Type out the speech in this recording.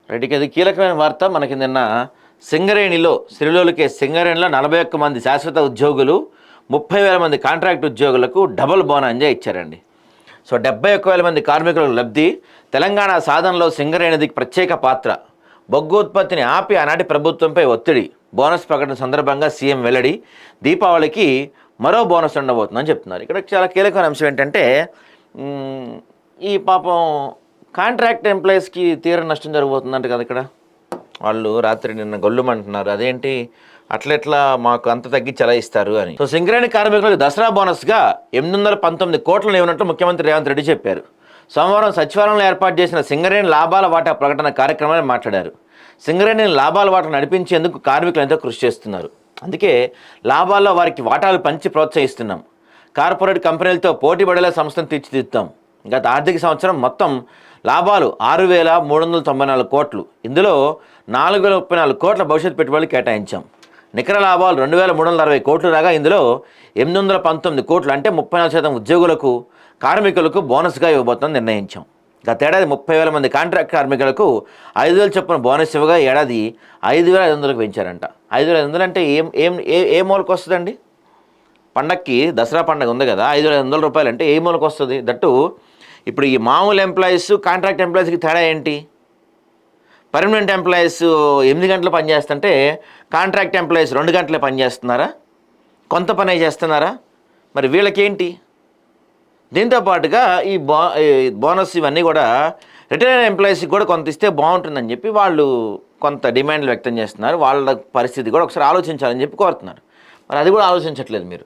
రైట్కి అది కీలకమైన వార్త. మనకి నిన్న సింగరేణిలో శ్రీలోలికే సింగరేణిలో 41 మంది శాశ్వత ఉద్యోగులు 30,000 మంది కాంట్రాక్ట్ ఉద్యోగులకు డబుల్ బోనాంజా ఇచ్చారండి. సో 71,000 మంది కార్మికులకు లబ్ధి. తెలంగాణ సాధనలో సింగరేణిది ప్రత్యేక పాత్ర. బొగ్గు ఉత్పత్తిని ఆపి ఆనాటి ప్రభుత్వంపై ఒత్తిడి. బోనస్ ప్రకటన సందర్భంగా సీఎం వెల్లడి. దీపావళికి మరో బోనస్ ఉండబోతుందని చెప్తున్నారు. ఇక్కడ చాలా కీలకమైన అంశం ఏంటంటే ఈ పాపం కాంట్రాక్ట్ ఎంప్లాయీస్కి తీవ్ర నష్టం జరగబోతుందంట కదా. ఇక్కడ వాళ్ళు రాత్రి నిన్న గొల్లుమంటున్నారు, అదేంటి అట్లెట్లా మాకు అంత తగ్గించి ఎలా ఇస్తారు అని. సో సింగరేణి కార్మికులకు దసరా బోనస్గా 819 కోట్లను ఇవ్వనట్లు ముఖ్యమంత్రి రేవంత్ రెడ్డి చెప్పారు. సోమవారం సచివాలయంలో ఏర్పాటు చేసిన సింగరేణి లాభాల వాటా ప్రకటన కార్యక్రమాన్ని మాట్లాడారు. సింగరేణిని లాభాల వాటా నడిపించేందుకు కార్మికులు ఎంతో కృషి చేస్తున్నారు. అందుకే లాభాల్లో వారికి వాటాలు పంచి ప్రోత్సహిస్తున్నాం. కార్పొరేట్ కంపెనీలతో పోటీ పడేలా సంస్థను తీర్చిదిద్దాం. గత ఆర్థిక సంవత్సరం మొత్తం లాభాలు 6,394 కోట్లు. ఇందులో 4,034 కోట్ల భవిష్యత్ పెట్టుబడులు కేటాయించాం. నికర లాభాలు 2,360 కోట్లు రాగా ఇందులో 819 కోట్లు అంటే 34% ఉద్యోగులకు కార్మికులకు బోనస్గా ఇవ్వబోతుందని నిర్ణయించాం. గతేడాది 30,000 మంది కాంట్రాక్ట్ కార్మికులకు 5,000 చొప్పున బోనస్ ఇవ్వగా ఏడాది 5,500కు పెంచారంట. 5,500 అంటే ఏ మూలకు వస్తుందండి? పండక్కి దసరా పండగ ఉంది కదా, 5,500 రూపాయలు అంటే ఏ మూలకు వస్తుంది? దట్టు ఇప్పుడు ఈ మామూలు ఎంప్లాయీస్ కాంట్రాక్ట్ ఎంప్లాయీస్కి తేడా ఏంటి? పర్మనెంట్ ఎంప్లాయీస్ 8 గంటలు పనిచేస్తుంటే కాంట్రాక్ట్ ఎంప్లాయీస్ 2 గంటలే పనిచేస్తున్నారా? కొంత పనే చేస్తున్నారా? మరి వీళ్ళకేంటి? దీంతో పాటుగా ఈ బోనస్ ఇవన్నీ కూడా రిటైర్డ్ ఎంప్లాయీస్కి కూడా కొంత ఇస్తే బాగుంటుందని చెప్పి వాళ్ళు కొంత డిమాండ్లు వ్యక్తం చేస్తున్నారు. వాళ్ళ పరిస్థితి కూడా ఒకసారి ఆలోచించాలని చెప్పి కోరుతున్నారు. మరి అది కూడా ఆలోచించట్లేదు మీరు.